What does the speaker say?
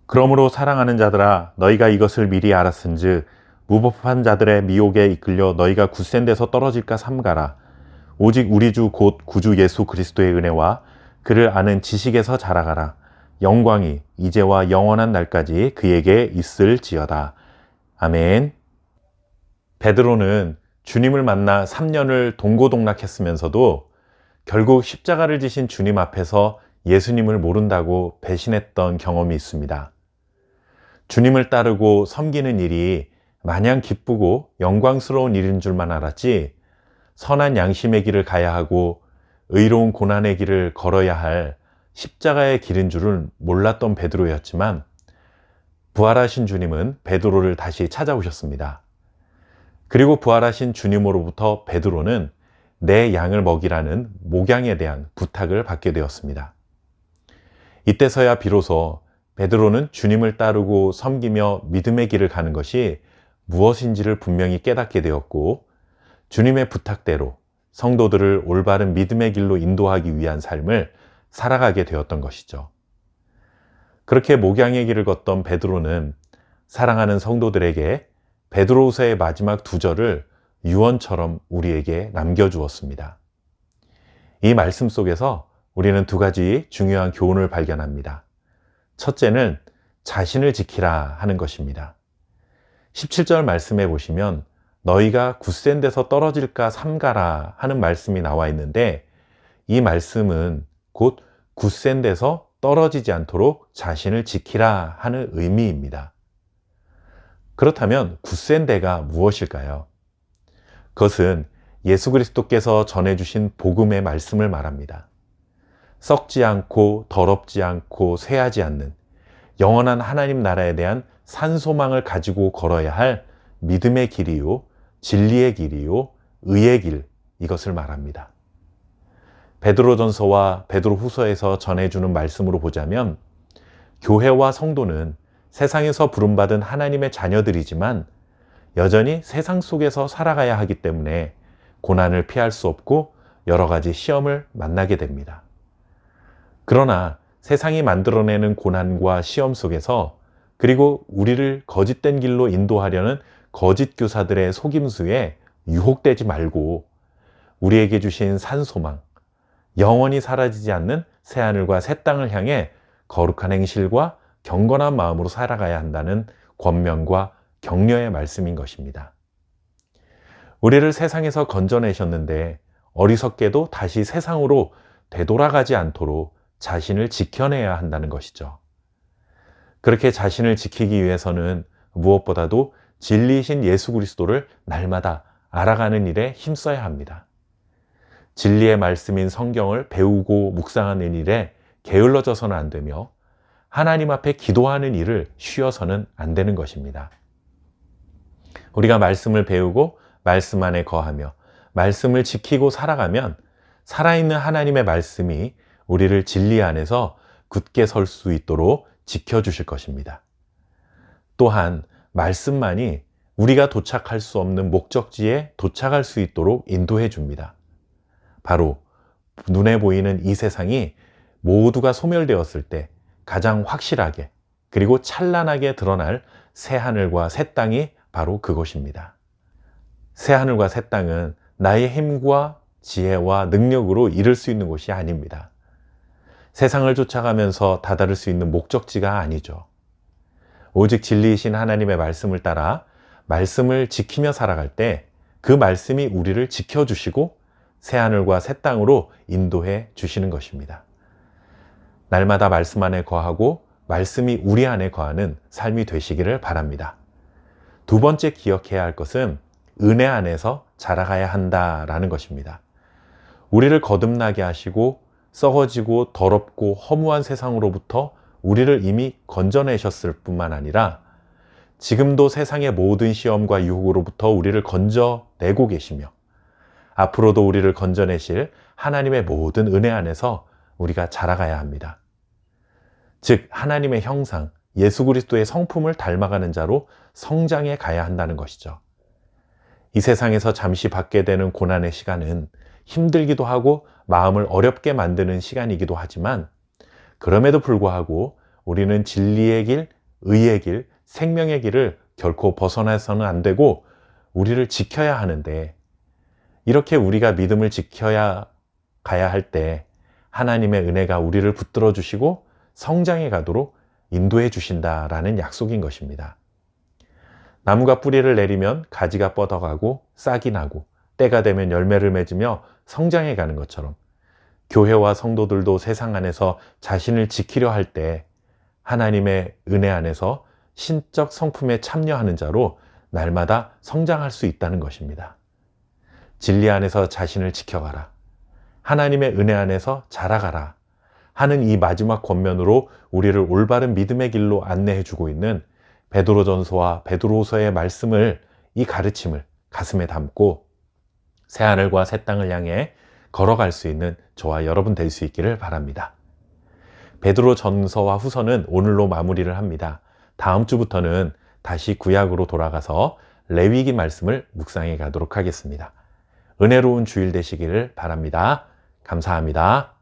그러므로 사랑하는 자들아, 너희가 이것을 미리 알았은즉 무법한 자들의 미혹에 이끌려 너희가 굳센 데서 떨어질까 삼가라. 오직 우리 주 곧 구주 예수 그리스도의 은혜와 그를 아는 지식에서 자라가라. 영광이 이제와 영원한 날까지 그에게 있을지어다. 아멘. 베드로는 주님을 만나 3년을 동고동락했으면서도 결국 십자가를 지신 주님 앞에서 예수님을 모른다고 배신했던 경험이 있습니다. 주님을 따르고 섬기는 일이 마냥 기쁘고 영광스러운 일인 줄만 알았지, 선한 양심의 길을 가야 하고 의로운 고난의 길을 걸어야 할 십자가의 길인 줄은 몰랐던 베드로였지만, 부활하신 주님은 베드로를 다시 찾아오셨습니다. 그리고 부활하신 주님으로부터 베드로는 내 양을 먹이라는 목양에 대한 부탁을 받게 되었습니다. 이때서야 비로소 베드로는 주님을 따르고 섬기며 믿음의 길을 가는 것이 무엇인지를 분명히 깨닫게 되었고, 주님의 부탁대로 성도들을 올바른 믿음의 길로 인도하기 위한 삶을 살아가게 되었던 것이죠. 그렇게 목양의 길을 걷던 베드로는 사랑하는 성도들에게 베드로후서의 마지막 2절을 유언처럼 우리에게 남겨주었습니다. 이 말씀 속에서 우리는 2가지 중요한 교훈을 발견합니다. 첫째는 자신을 지키라 하는 것입니다. 17절 말씀에 보시면 너희가 굳센 데서 떨어질까 삼가라 하는 말씀이 나와 있는데, 이 말씀은 곧 굳센 데서 떨어지지 않도록 자신을 지키라 하는 의미입니다. 그렇다면 굳센 데가 무엇일까요? 그것은 예수 그리스도께서 전해주신 복음의 말씀을 말합니다. 썩지 않고 더럽지 않고 쇠하지 않는 영원한 하나님 나라에 대한 산소망을 가지고 걸어야 할 믿음의 길이요, 진리의 길이요, 의의 길, 이것을 말합니다. 베드로전서와 베드로후서에서 전해주는 말씀으로 보자면, 교회와 성도는 세상에서 부름받은 하나님의 자녀들이지만 여전히 세상 속에서 살아가야 하기 때문에 고난을 피할 수 없고 여러 가지 시험을 만나게 됩니다. 그러나 세상이 만들어내는 고난과 시험 속에서, 그리고 우리를 거짓된 길로 인도하려는 거짓 교사들의 속임수에 유혹되지 말고 우리에게 주신 산소망, 영원히 사라지지 않는 새하늘과 새 땅을 향해 거룩한 행실과 경건한 마음으로 살아가야 한다는 권면과 격려의 말씀인 것입니다. 우리를 세상에서 건져내셨는데 어리석게도 다시 세상으로 되돌아가지 않도록 자신을 지켜내야 한다는 것이죠. 그렇게 자신을 지키기 위해서는 무엇보다도 진리이신 예수 그리스도를 날마다 알아가는 일에 힘써야 합니다. 진리의 말씀인 성경을 배우고 묵상하는 일에 게을러져서는 안 되며, 하나님 앞에 기도하는 일을 쉬어서는 안 되는 것입니다. 우리가 말씀을 배우고 말씀 안에 거하며 말씀을 지키고 살아가면 살아있는 하나님의 말씀이 우리를 진리 안에서 굳게 설 수 있도록 지켜주실 것입니다. 또한 말씀만이 우리가 도착할 수 없는 목적지에 도착할 수 있도록 인도해 줍니다. 바로 눈에 보이는 이 세상이 모두가 소멸되었을 때 가장 확실하게 그리고 찬란하게 드러날 새 하늘과 새 땅이 바로 그것입니다. 새 하늘과 새 땅은 나의 힘과 지혜와 능력으로 이룰 수 있는 곳이 아닙니다. 세상을 쫓아가면서 다다를 수 있는 목적지가 아니죠. 오직 진리이신 하나님의 말씀을 따라 말씀을 지키며 살아갈 때 그 말씀이 우리를 지켜주시고 새하늘과 새 땅으로 인도해 주시는 것입니다. 날마다 말씀 안에 거하고 말씀이 우리 안에 거하는 삶이 되시기를 바랍니다. 2번째 기억해야 할 것은 은혜 안에서 자라가야 한다라는 것입니다. 우리를 거듭나게 하시고 썩어지고 더럽고 허무한 세상으로부터 우리를 이미 건져내셨을 뿐만 아니라 지금도 세상의 모든 시험과 유혹으로부터 우리를 건져내고 계시며 앞으로도 우리를 건져내실 하나님의 모든 은혜 안에서 우리가 자라가야 합니다. 즉 하나님의 형상, 예수 그리스도의 성품을 닮아가는 자로 성장해 가야 한다는 것이죠. 이 세상에서 잠시 받게 되는 고난의 시간은 힘들기도 하고 마음을 어렵게 만드는 시간이기도 하지만, 그럼에도 불구하고 우리는 진리의 길, 의의 길, 생명의 길을 결코 벗어나서는 안 되고 우리를 지켜야 하는데, 이렇게 우리가 믿음을 지켜야 가야 할 때 하나님의 은혜가 우리를 붙들어 주시고 성장해 가도록 인도해 주신다라는 약속인 것입니다. 나무가 뿌리를 내리면 가지가 뻗어가고 싹이 나고 때가 되면 열매를 맺으며 성장해 가는 것처럼, 교회와 성도들도 세상 안에서 자신을 지키려 할 때 하나님의 은혜 안에서 신적 성품에 참여하는 자로 날마다 성장할 수 있다는 것입니다. 진리 안에서 자신을 지켜가라, 하나님의 은혜 안에서 자라가라 하는 이 마지막 권면으로 우리를 올바른 믿음의 길로 안내해 주고 있는 베드로전서와 베드로서의 말씀을, 이 가르침을 가슴에 담고 새하늘과 새 땅을 향해 걸어갈 수 있는 저와 여러분 될 수 있기를 바랍니다. 베드로전서와 후서는 오늘로 마무리를 합니다. 다음 주부터는 다시 구약으로 돌아가서 레위기 말씀을 묵상해 가도록 하겠습니다. 은혜로운 주일 되시기를 바랍니다. 감사합니다.